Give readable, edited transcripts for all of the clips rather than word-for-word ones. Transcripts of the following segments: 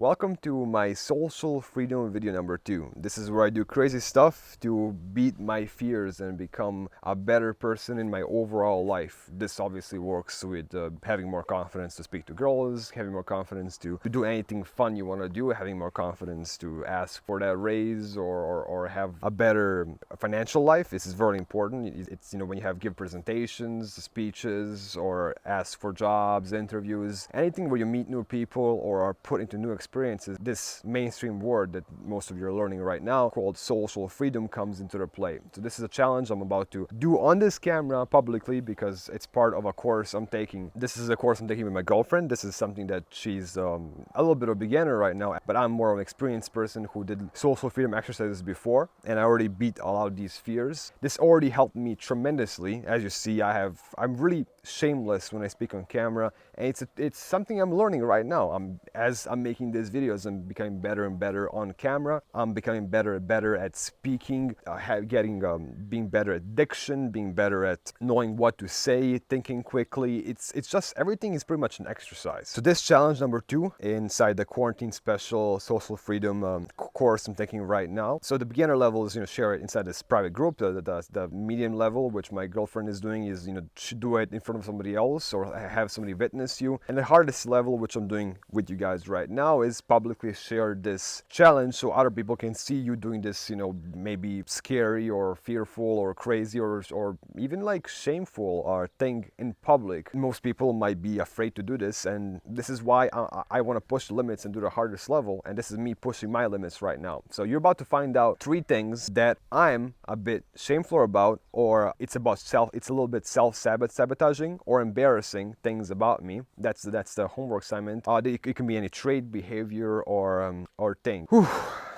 Welcome to my social freedom video number 2. This is where I do crazy stuff to beat my fears and become a better person in my overall life. This obviously works with having more confidence to speak to girls, having more confidence to do anything fun you want to do, having more confidence to ask for that raise or have a better financial life. This is very important. It's when you have give presentations, speeches, or ask for jobs, interviews, anything where you meet new people or are put into new experiences. This mainstream word that most of you are learning right now called social freedom comes into the play. So this is a challenge I'm about to do on this camera publicly because it's part of a course I'm taking. This is a course I'm taking with my girlfriend. This is something that she's a little bit of a beginner right now, but I'm more of an experienced person who did social freedom exercises before, and I already beat a lot of these fears. This already helped me tremendously. As you see, I'm really shameless when I speak on camera, and it's something I'm learning right now. As I'm making these videos, I'm becoming better and better on camera. I'm becoming better and better at speaking, being better at diction, being better at knowing what to say, thinking quickly. It's just everything is pretty much an exercise. So this challenge number 2 inside the quarantine special social freedom course I'm taking right now. So the beginner level is share it inside this private group. The medium level, which my girlfriend is doing, is do it in front of somebody else or have somebody witness you. And the hardest level, which I'm doing with you guys right now, is publicly share this challenge so other people can see you doing this, maybe scary or fearful or crazy or even like shameful thing in public. Most people might be afraid to do this, and this is why I want to push the limits and do the hardest level, and this is me pushing my limits right now. So you're about to find out 3 things that I'm a bit shameful about, or it's a little bit self-sabotaging or embarrassing things about me. That's the homework assignment. It can be any trait, behavior, or thing. Whew.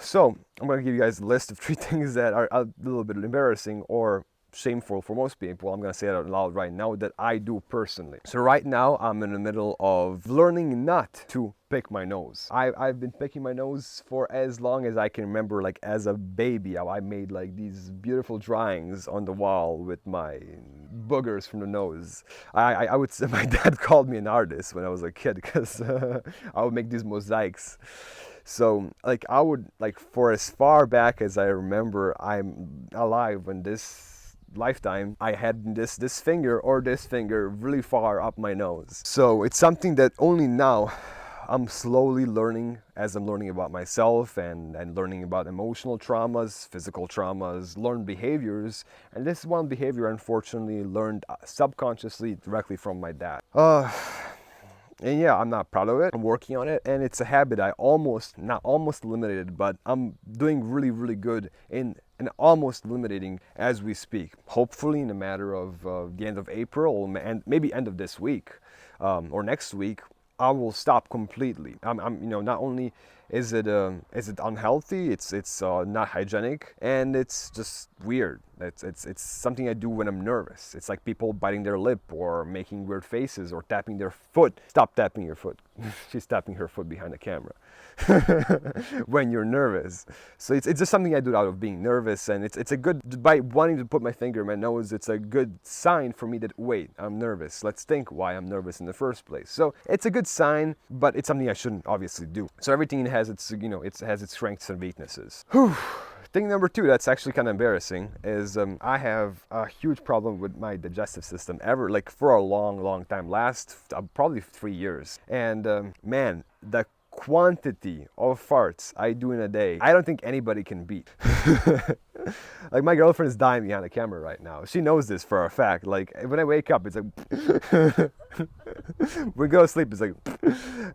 So I'm gonna give you guys a list of 3 things that are a little bit embarrassing or shameful for most people. I'm gonna say it out loud right now that I do personally. So right now I'm in the middle of learning not to pick my nose. I've been picking my nose for as long as I can remember. Like as a baby, I made like these beautiful drawings on the wall with my boogers from the nose. I would say my dad called me an artist when I was a kid because I would make these mosaics. So like I would, like, for as far back as I remember I'm alive when this lifetime, I had this finger or this finger really far up my nose. So it's something that only now I'm slowly learning, as I'm learning about myself and learning about emotional traumas, physical traumas, learned behaviors. And this is one behavior I unfortunately learned subconsciously directly from my dad. And yeah, I'm not proud of it. I'm working on it, and it's a habit I not almost eliminated, but I'm doing really, really good in and almost eliminating as we speak. Hopefully in a matter of the end of April and maybe end of this week or next week, I will stop completely. Not only is it unhealthy, it's not hygienic, and it's just weird. It's something I do when I'm nervous. It's like people biting their lip or making weird faces or tapping their foot. Stop tapping your foot. She's tapping her foot behind the camera. When you're nervous. So it's just something I do out of being nervous, and it's a good, by wanting to put my finger in my nose, it's a good sign for me that, wait, I'm nervous. Let's think why I'm nervous in the first place. So it's a good sign, but it's something I shouldn't obviously do. So everything has its, it has its strengths and weaknesses. Whew. Thing number 2 that's actually kind of embarrassing is I have a huge problem with my digestive system for a long time, probably 3 years. And man, the quantity of farts I do in a day, I don't think anybody can beat. Like my girlfriend is dying behind the camera right now. She knows this for a fact. Like when I wake up, it's like we go to sleep, it's like,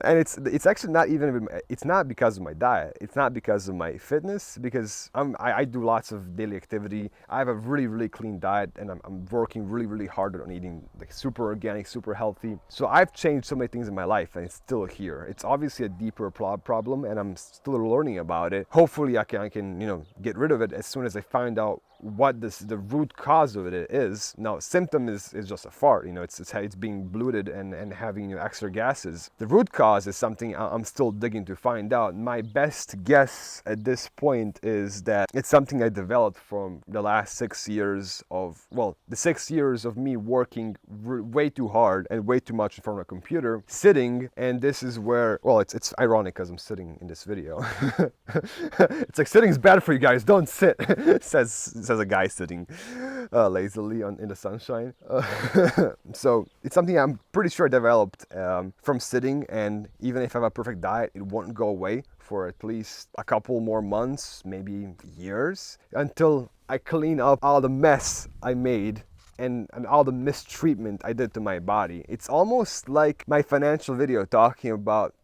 and it's actually not even, it's not because of my diet, it's not because of my fitness, because I do lots of daily activity. I have a really, really clean diet, and I'm working really, really hard on eating like super organic, super healthy. So I've changed so many things in my life, and it's still here. It's obviously a deeper problem, and I'm still learning about it. Hopefully I can get rid of it as soon as I find out what the root cause of it is. Now, symptom is just a fart, you know, it's being bloated and having, you know, extra gases. The root cause is something I'm still digging to find out. My best guess at this point is that it's something I developed from the last 6 years of, well, the 6 years of me working way too hard and way too much in front of a computer, sitting, and this is where, well, it's ironic because I'm sitting in this video. It's like, sitting is bad for you guys, don't sit, says a guy sitting lazily in the sunshine. So it's something I'm pretty sure I developed from sitting, and even if I have a perfect diet, it won't go away for at least a couple more months, maybe years, until I clean up all the mess I made and all the mistreatment I did to my body. It's almost like my financial video talking about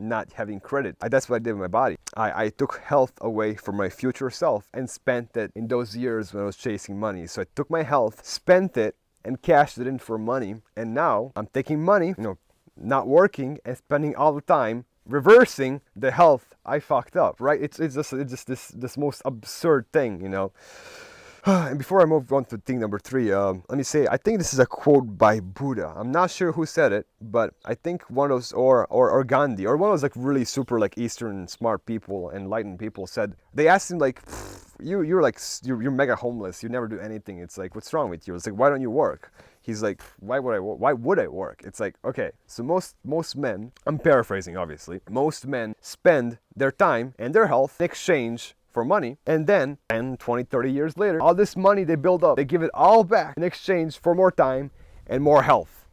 not having credit. That's what I did with my body. I took health away from my future self and spent it in those years when I was chasing money. So I took my health, spent it, and cashed it in for money. And now I'm taking money, you know, not working and spending all the time reversing the health I fucked up, right? It's just this most absurd thing, you know. And before I move on to thing number 3, let me say, I think this is a quote by Buddha. I'm not sure who said it, but I think one of those, or Gandhi, or one of those like really super like Eastern smart people, enlightened people said, they asked him like, you're mega homeless, you never do anything. It's like, what's wrong with you? It's like, why don't you work? He's like, why would I work? It's like, okay, so most men, I'm paraphrasing obviously, most men spend their time and their health in exchange for money, and then 10, 20, 30 years later, all this money they build up, they give it all back in exchange for more time and more health.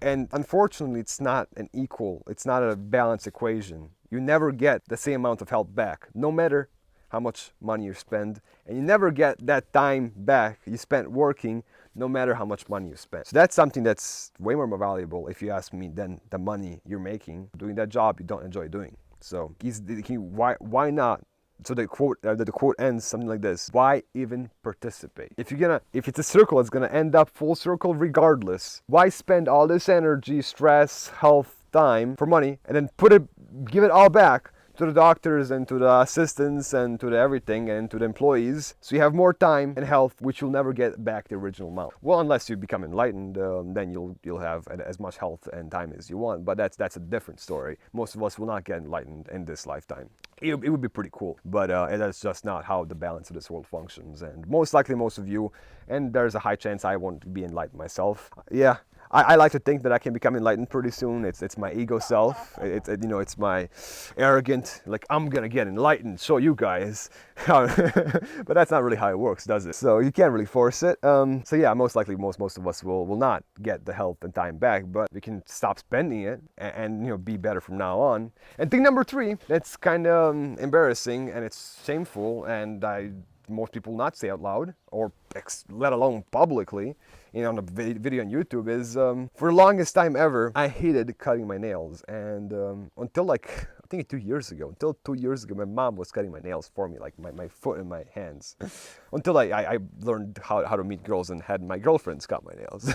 And unfortunately, it's not a balanced equation. You never get the same amount of health back, no matter how much money you spend, and you never get that time back you spent working, no matter how much money you spend. So that's something that's way more valuable, if you ask me, than the money you're making doing that job you don't enjoy doing. So why not? So the quote ends something like this: why even participate? If it's a circle, it's gonna end up full circle regardless. Why spend all this energy, stress, health, time for money, and then give it all back to the doctors and to the assistants and to the everything and to the employees, so you have more time and health, which you'll never get back the original amount. Well, unless you become enlightened, then you'll have as much health and time as you want, but that's a different story. Most of us will not get enlightened in this lifetime. It would be pretty cool, but that's just not how the balance of this world functions, and most likely most of you, and there's a high chance I won't be enlightened myself. Yeah, I like to think that I can become enlightened pretty soon. It's my ego self. It's my arrogant, like, I'm gonna get enlightened, so you guys. But that's not really how it works, does it? So you can't really force it. So yeah, most likely most of us will not get the health and time back, but we can stop spending it and be better from now on. And thing number 3, that's kind of embarrassing and it's shameful, and most people not say out loud, or let alone publicly, on a video on YouTube, is for the longest time ever, I hated cutting my nails. And until like, I think 2 years ago, my mom was cutting my nails for me, like my foot and my hands. Until I learned how to meet girls and had my girlfriends cut my nails.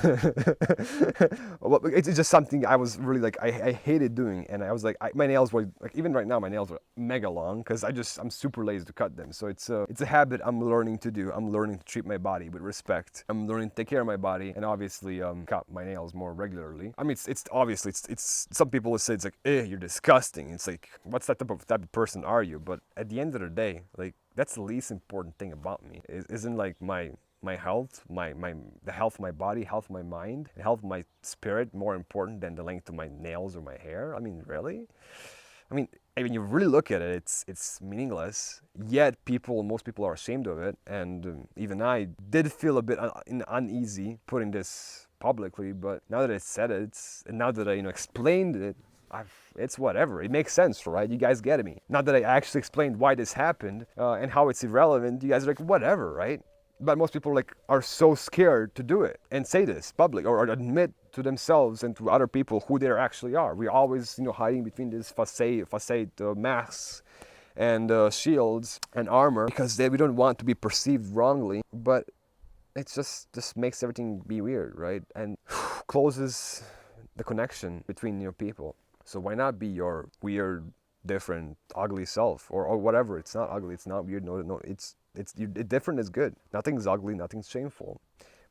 It's just something I was really like, I hated doing. And I was like, my nails were, like, even right now, my nails are mega long because I'm super lazy to cut them. So it's a habit I'm learning to do. I'm learning to treat my body with respect. I'm learning to take care of my body and obviously cut my nails more regularly. I mean, it's obviously, it's some people will say it's like, you're disgusting. It's like, what's that type of person are you? But at the end of the day, like, that's the least important thing about me. Isn't like my health, the health of my body, health of my mind, and health of my spirit more important than the length of my nails or my hair? I mean, really? I mean, when you really look at it, it's meaningless. Yet most people are ashamed of it, and even I did feel a bit uneasy putting this publicly. But now that I said it, and now that I explained it, it's whatever. It makes sense, right? You guys get me. Now that I actually explained why this happened and how it's irrelevant, you guys are like, whatever, right? But most people are so scared to do it and say this public or admit to themselves and to other people who they actually are. We're always hiding between these facade masks and shields and armor because we don't want to be perceived wrongly. But it just makes everything be weird, right? And closes the connection between people. So why not be your weird different, ugly self, or whatever. It's not ugly. It's not weird. No. Different is good. Nothing's ugly. Nothing's shameful.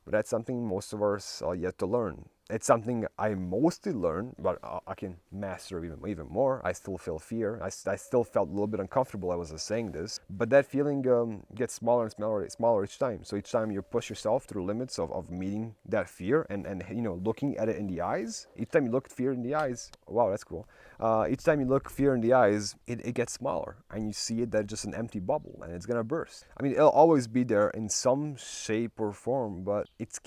But that's something most of us are yet to learn. It's something I mostly learned, but I can master even more. I still feel fear. I still felt a little bit uncomfortable. I was saying this, but that feeling gets smaller and smaller each time. So each time you push yourself to the limits of meeting that fear and looking at it in the eyes. Each time you look fear in the eyes, wow, that's cool. Each time you look fear in the eyes, it gets smaller, and you see it that just an empty bubble, and it's gonna burst. I mean, it'll always be there in some shape or form, but it's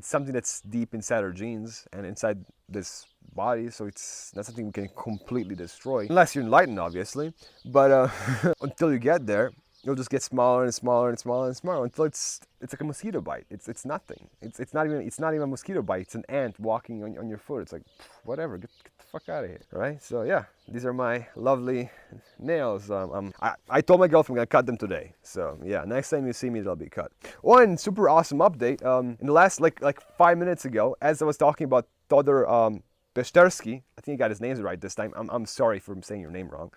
something that's deep inside our genes and inside this body, so it's not something we can completely destroy unless you're enlightened, obviously. But until you get there, it'll just get smaller and smaller and smaller and smaller until it's like a mosquito bite. It's nothing. It's not even a mosquito bite. It's an ant walking on your foot. It's like, whatever, get the fuck out of here, right? So yeah, these are my lovely nails. I told my girlfriend I'm gonna cut them today. So yeah, next time you see me, they'll be cut. One super awesome update. In the last like 5 minutes ago, as I was talking about Todor Pestersky, I think I got his names right this time. I'm sorry for saying your name wrong.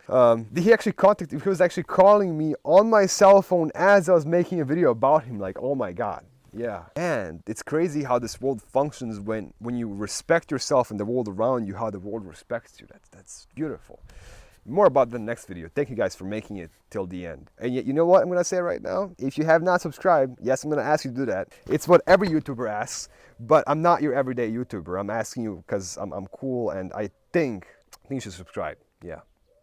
He was actually calling me on my cell phone as I was making a video about him. Like, oh my god. Yeah. And it's crazy how this world functions when you respect yourself and the world around you, how the world respects you. That's beautiful. More about the next video. Thank you guys for making it till the end. And yet, you know what I'm gonna say right now? If you have not subscribed, yes, I'm gonna ask you to do that. It's what every YouTuber asks, but I'm not your everyday YouTuber. I'm asking you because I'm cool, and I think you should subscribe. Yeah.